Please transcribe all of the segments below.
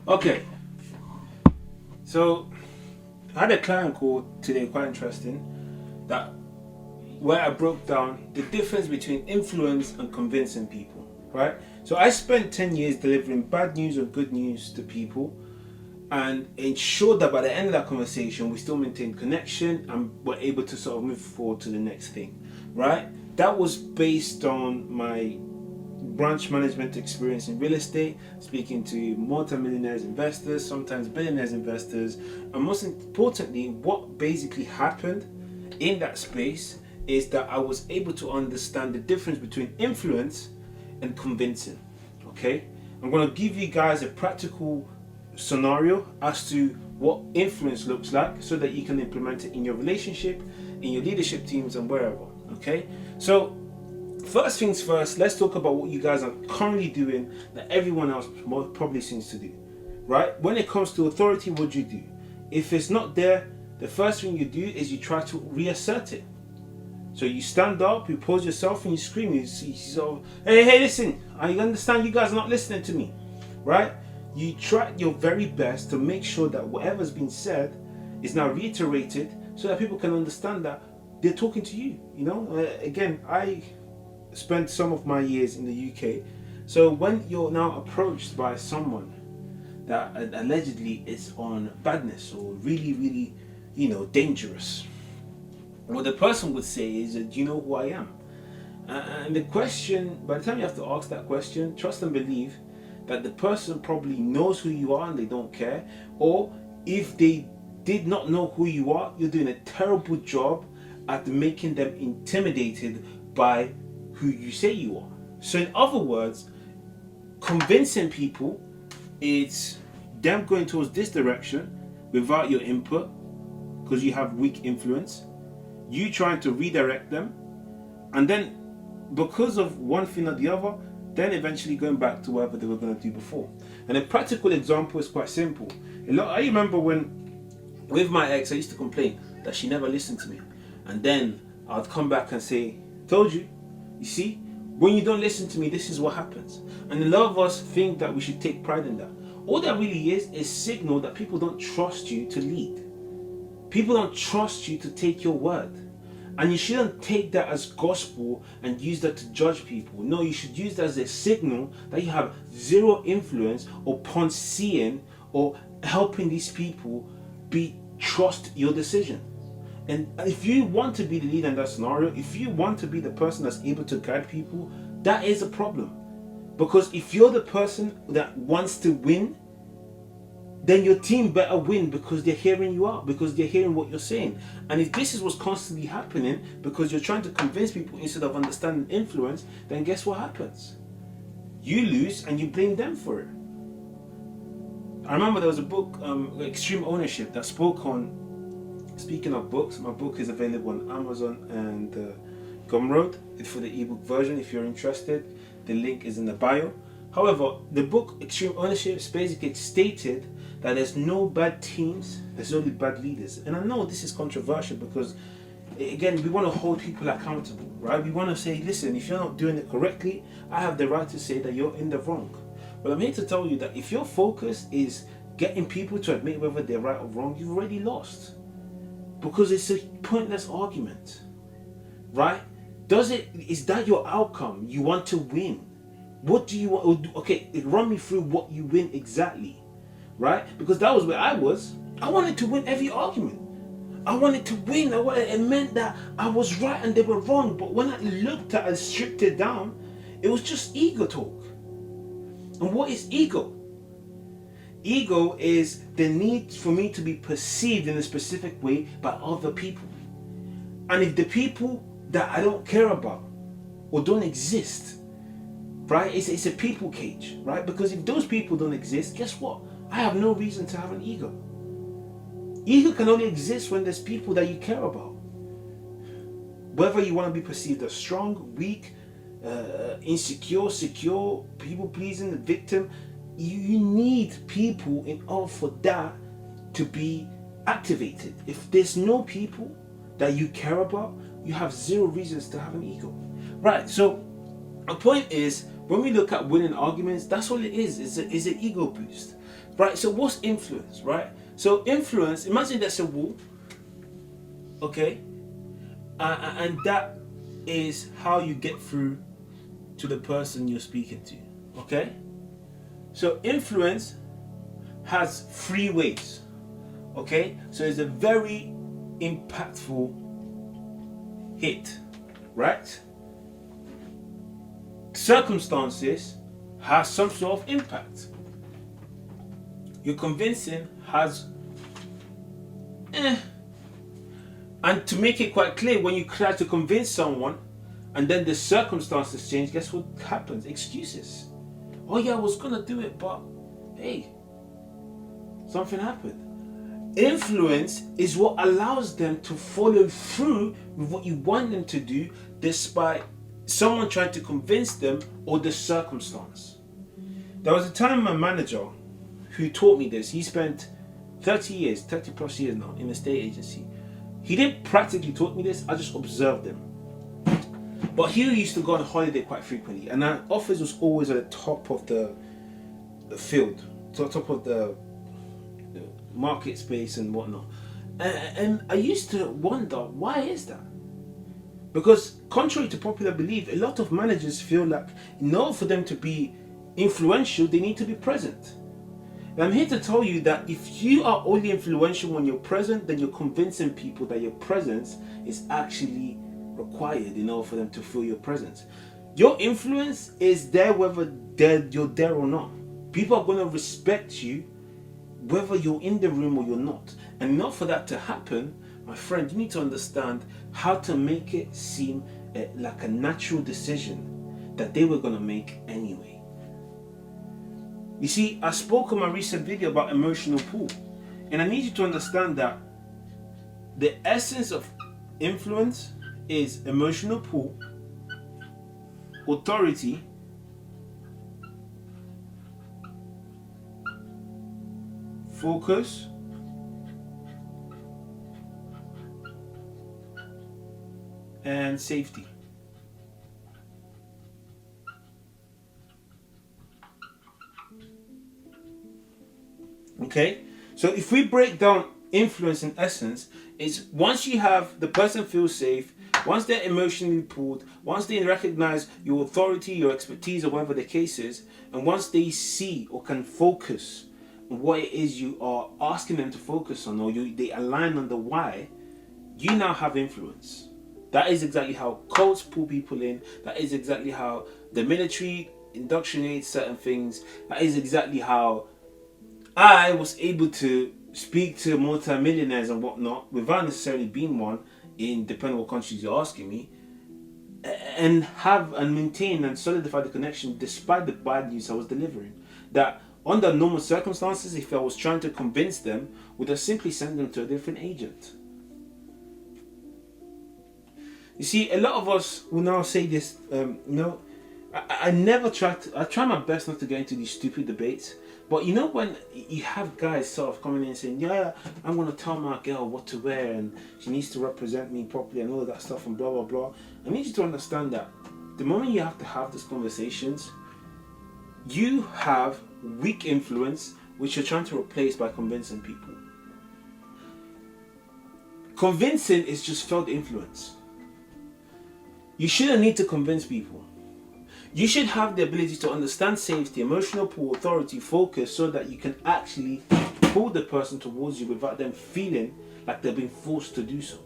Okay, so I had a client call today, quite interesting, that where I broke down the difference between influence and convincing people, right? So I spent 10 years delivering bad news or good news to people and ensured that by the end of that conversation, we still maintained connection and were able to sort of move forward to the next thing, right? That was based on my branch management experience in real estate, speaking to multimillionaires investors, sometimes billionaires investors, and most importantly, what basically happened in that space is that I was able to understand the difference between influence and convincing. Okay, I'm going to give you guys a practical scenario as to what influence looks like so that you can implement it in your relationship, in your leadership teams, and wherever. Okay, so first things first, let's talk about what you guys are currently doing that everyone else probably seems to do, right? When it comes to authority, what do you do? If it's not there, the first thing you do is you try to reassert it. So you stand up, you pose yourself, and you scream. You sort of, hey, listen, I understand you guys are not listening to me, right? You try your very best to make sure that whatever's been said is now reiterated so that people can understand that they're talking to you. You know, again, I spent some of my years in the UK. So when you're now approached by someone that allegedly is on badness or really, dangerous, what the person would say is, do you know who I am? And the question, by the time you have to ask that question, trust and believe that the person probably knows who you are and they don't care. Or if they did not know who you are, you're doing a terrible job at making them intimidated by who you say you are. So in other words, convincing people is them going towards this direction without your input because you have weak influence, you trying to redirect them, and then because of one thing or the other, then eventually going back to whatever they were going to do before. And a practical example is quite simple. I remember when with my ex I used to complain that she never listened to me, and then I'd come back and say, told you. You see, when you don't listen to me, this is what happens. And a lot of us think that we should take pride in that. All that really is signal that people don't trust you to lead. People don't trust you to take your word. And you shouldn't take that as gospel and use that to judge people. No, you should use that as a signal that you have zero influence upon seeing or helping these people trust your decision. And if you want to be the leader in that scenario, if you want to be the person that's able to guide people, that is a problem. Because if you're the person that wants to win, then your team better win because they're hearing you out, because they're hearing what you're saying. And if this is what's constantly happening because you're trying to convince people instead of understanding influence, then guess what happens? You lose and you blame them for it. I remember there was a book, Extreme Ownership, that spoke on, speaking of books, my book is available on Amazon and Gumroad. It's for the ebook version if you're interested. The link is in the bio. However, the book Extreme Ownership basically stated that there's no bad teams, there's only bad leaders. And I know this is controversial because, again, we want to hold people accountable, right? We want to say, listen, if you're not doing it correctly, I have the right to say that you're in the wrong. But I'm here to tell you that if your focus is getting people to admit whether they're right or wrong, you've already lost. Because it's a pointless argument, right? Is that your outcome? You want to win. What do you want? Okay, run me through what you win exactly, right? Because that was where I was. I wanted to win every argument. I wanted to win. It meant that I was right and they were wrong. But when I looked at and stripped it down, it was just ego talk. And what is ego? Ego is the need for me to be perceived in a specific way by other people. And if the people that I don't care about or don't exist, right, it's a people cage, right? Because if those people don't exist, guess what? I have no reason to have an ego. Ego can only exist when there's people that you care about. Whether you want to be perceived as strong, weak, insecure, secure, people-pleasing, the victim, you need people in order for that to be activated. If there's no people that you care about, you have zero reasons to have an ego. Right, so the point is, when we look at winning arguments, that's all it is an ego boost, right? So what's influence, right? So influence, imagine there's a wall, okay? And that is how you get through to the person you're speaking to, okay? So influence has three ways, okay? So it's a very impactful hit, right? Circumstances has some sort of impact. Your convincing has And to make it quite clear, when you try to convince someone and then the circumstances change, guess what happens? Excuses. Oh yeah, I was gonna do it, but hey, something happened. Influence is what allows them to follow through with what you want them to do despite someone trying to convince them or the circumstance. There was a time my manager who taught me this, he spent 30 plus years now in a state agency. He didn't practically taught me this, I just observed him. But he used to go on holiday quite frequently, and our office was always at the top of the field, top of the market space and whatnot. And I used to wonder, why is that? Because contrary to popular belief, a lot of managers feel like in order for them to be influential, they need to be present. And I'm here to tell you that if you are only influential when you're present, then you're convincing people that your presence is actually required in order for them to feel your presence. Your influence is there whether you're there or not. People are going to respect you whether you're in the room or you're not. And in order for that to happen, my friend, you need to understand how to make it seem like a natural decision that they were going to make anyway. You see, I spoke in my recent video about emotional pull, and I need you to understand that the essence of influence is emotional pull, authority, focus, and safety. Okay, so if we break down influence in essence, it's once you have the person feel safe, once they're emotionally pulled, once they recognize your authority, your expertise, or whatever the case is, and once they see or can focus on what it is you are asking them to focus on, or they align on the why, you now have influence. That is exactly how cults pull people in. That is exactly how the military indoctrinates certain things. That is exactly how I was able to speak to multi-millionaires and whatnot without necessarily being one, in depending on what countries you're asking me, and have and maintain and solidify the connection despite the bad news I was delivering. That under normal circumstances, if I was trying to convince them, would have simply sent them to a different agent. You see, a lot of us will now say this, I try my best not to get into these stupid debates. But you know when you have guys sort of coming in and saying, yeah, I'm going to tell my girl what to wear and she needs to represent me properly and all of that stuff and blah, blah, blah. I need you to understand that the moment you have to have these conversations, you have weak influence, which you're trying to replace by convincing people. Convincing is just felt influence. You shouldn't need to convince people. You should have the ability to understand safety, emotional pull, authority, focus, so that you can actually pull the person towards you without them feeling like they're being forced to do so.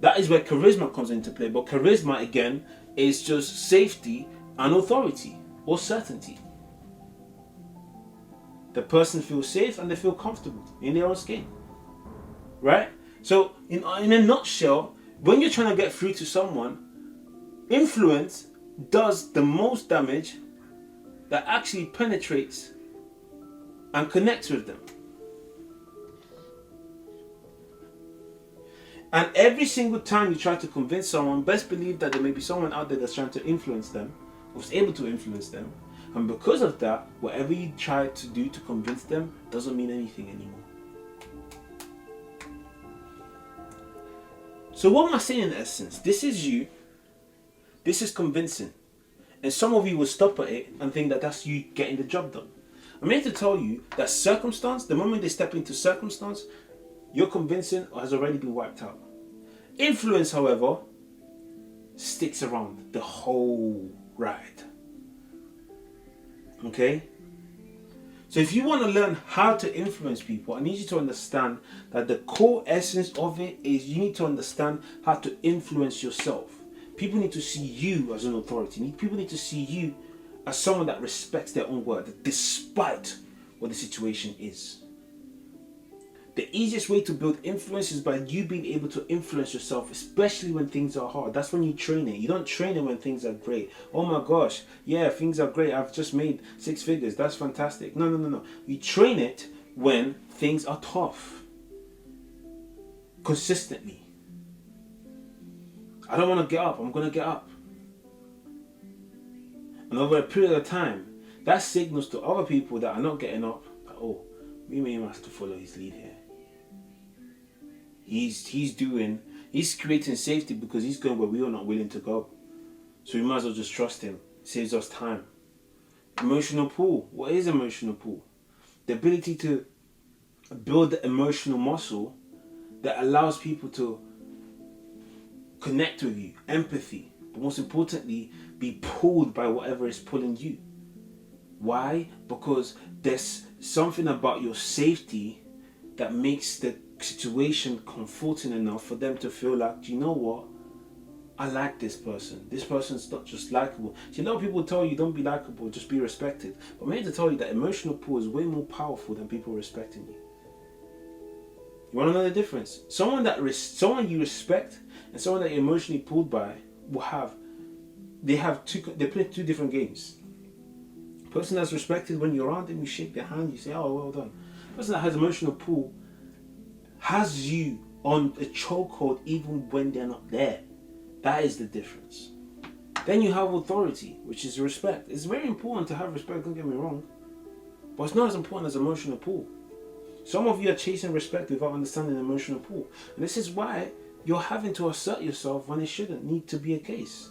That is where charisma comes into play. But charisma, again, is just safety and authority or certainty. The person feels safe and they feel comfortable in their own skin. Right? So, in a nutshell, when you're trying to get through to someone, influence does the most damage that actually penetrates and connects with them. And every single time you try to convince someone, best believe that there may be someone out there that's trying to influence them, or is able to influence them. And because of that, whatever you try to do to convince them doesn't mean anything anymore. So what am I saying in essence? This is you. This is convincing. And some of you will stop at it and think that that's you getting the job done. I'm here to tell you that circumstance, the moment they step into circumstance, your convincing has already been wiped out. Influence, however, sticks around the whole ride. Okay? So if you want to learn how to influence people, I need you to understand that the core essence of it is you need to understand how to influence yourself. People need to see you as an authority. People need to see you as someone that respects their own word, despite what the situation is. The easiest way to build influence is by you being able to influence yourself, especially when things are hard. That's when you train it. You don't train it when things are great. Oh my gosh, yeah, things are great. I've just made 6 figures. That's fantastic. No. You train it when things are tough. Consistently. I don't want to get up. I'm going to get up. And over a period of time, that signals to other people that are not getting up, that, oh, we may have to follow his lead here. He's creating safety because he's going where we are not willing to go. So we might as well just trust him. It saves us time. Emotional pull. What is emotional pull? The ability to build the emotional muscle that allows people to connect with you. Empathy. But most importantly, be pulled by whatever is pulling you. Why? Because there's something about your safety that makes the situation comforting enough for them to feel like, do you know what? I like this person. This person's not just likable. See, a lot of people tell you don't be likable, just be respected. But I'm here to tell you that emotional pull is way more powerful than people respecting you. You want to know the difference? Someone you respect and someone that you're emotionally pulled by they play 2 different games. The person that's respected, when you're around them, you shake their hand, you say, oh, well done. The person that has emotional pull has you on a chokehold even when they're not there. That is the difference. Then you have authority, which is respect. It's very important to have respect, don't get me wrong. But it's not as important as emotional pull. Some of you are chasing respect without understanding emotional pull. And this is why you're having to assert yourself when it shouldn't need to be a case.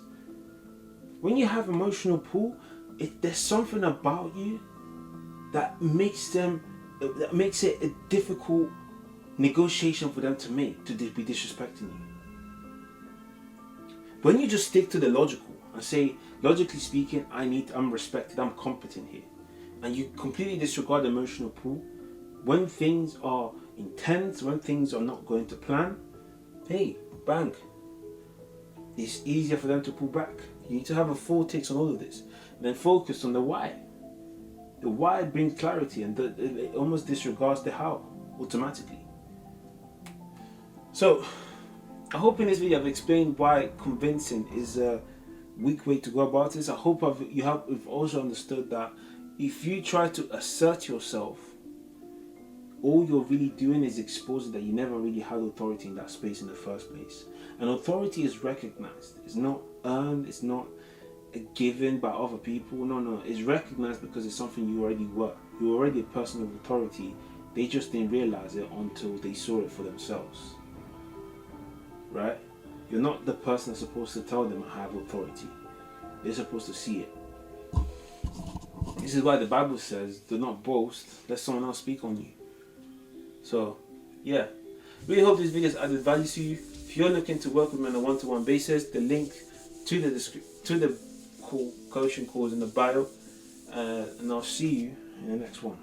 When you have emotional pull, there's something about you that makes it a difficult negotiation for them to make, to be disrespecting you. When you just stick to the logical and say, logically speaking, I'm respected, I'm competent here, and you completely disregard emotional pull, when things are intense, when things are not going to plan, hey, bang, it's easier for them to pull back. You need to have a full take on all of this, and then focus on the why. The why brings clarity, and it almost disregards the how automatically. So, I hope in this video I've explained why convincing is a weak way to go about this. I hope you've also understood that if you try to assert yourself, all you're really doing is exposing that you never really had authority in that space in the first place. And authority is recognized. It's not earned, it's not given by other people. No, it's recognized because it's something you already were. You're already a person of authority. They just didn't realize it until they saw it for themselves. Right? You're not the person that's supposed to tell them I have authority. They're supposed to see it. This is why the Bible says, do not boast, let someone else speak on you. So, yeah. Really hope this video has added value to you. If you're looking to work with me on a one-to-one basis, the link to the coaching call is in the bio. And I'll see you in the next one.